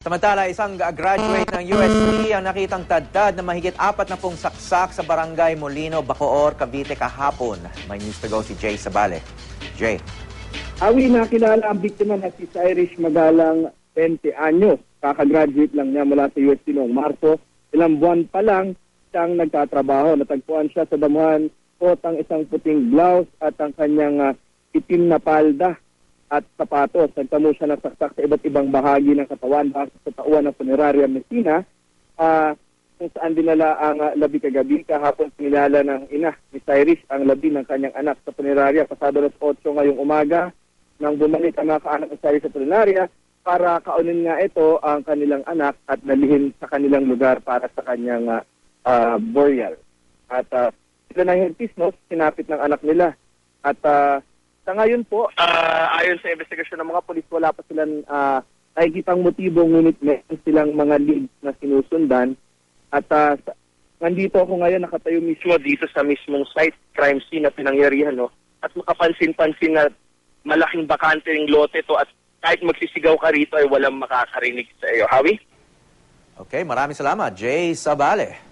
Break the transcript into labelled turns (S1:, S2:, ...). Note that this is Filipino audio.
S1: Samantala, isang graduate ng UST ang nakitang tadtad na mahigit 40 saksak sa barangay Molino, Bacoor, Cavite kahapon. May news to go si Jay Sabale. Jay.
S2: Awi nakilala ang biktima na si Irish Magalang 20 anyos. Kakagraduate lang niya mula sa UST noong Marso. Ilang buwan pa lang siyang nagtatrabaho. Natagpuan siya sa damuhan kot ang isang puting blouse at ang kanyang itim na palda at sapatos. Nagtamo siya ng saksak sa iba't ibang bahagi ng katawan base sa tauhan ng Funeraria Messina, kung saan dinala ang labi kagabi. Kahapon pinilala ng ina ni Irish ang labi ng kanyang anak sa Funeraria. Pasado alas 8 ngayong umaga nang bumalik ang mga kaanak ni Irish sa Funeraria para kaunin nga ito ang kanilang anak at dalhin sa kanilang lugar para sa kanyang burial. At sila ng Hertisnos, sinapit ng anak nila. At sa ngayon po, ayon sa investigasyon ng mga polis, wala pa silang nakikitang motibo, ngunit meron silang mga leads na sinusundan. At nandito ako ngayon, nakatayo mismo dito sa mismong site, crime scene na pinangyarihan. No? At makapansin-pansin na malaking bakante ng lote to at kahit magsisigaw ka rito ay walang makakarinig sa iyo. Hawi?
S1: Okay, maraming salamat, Jay Sabale.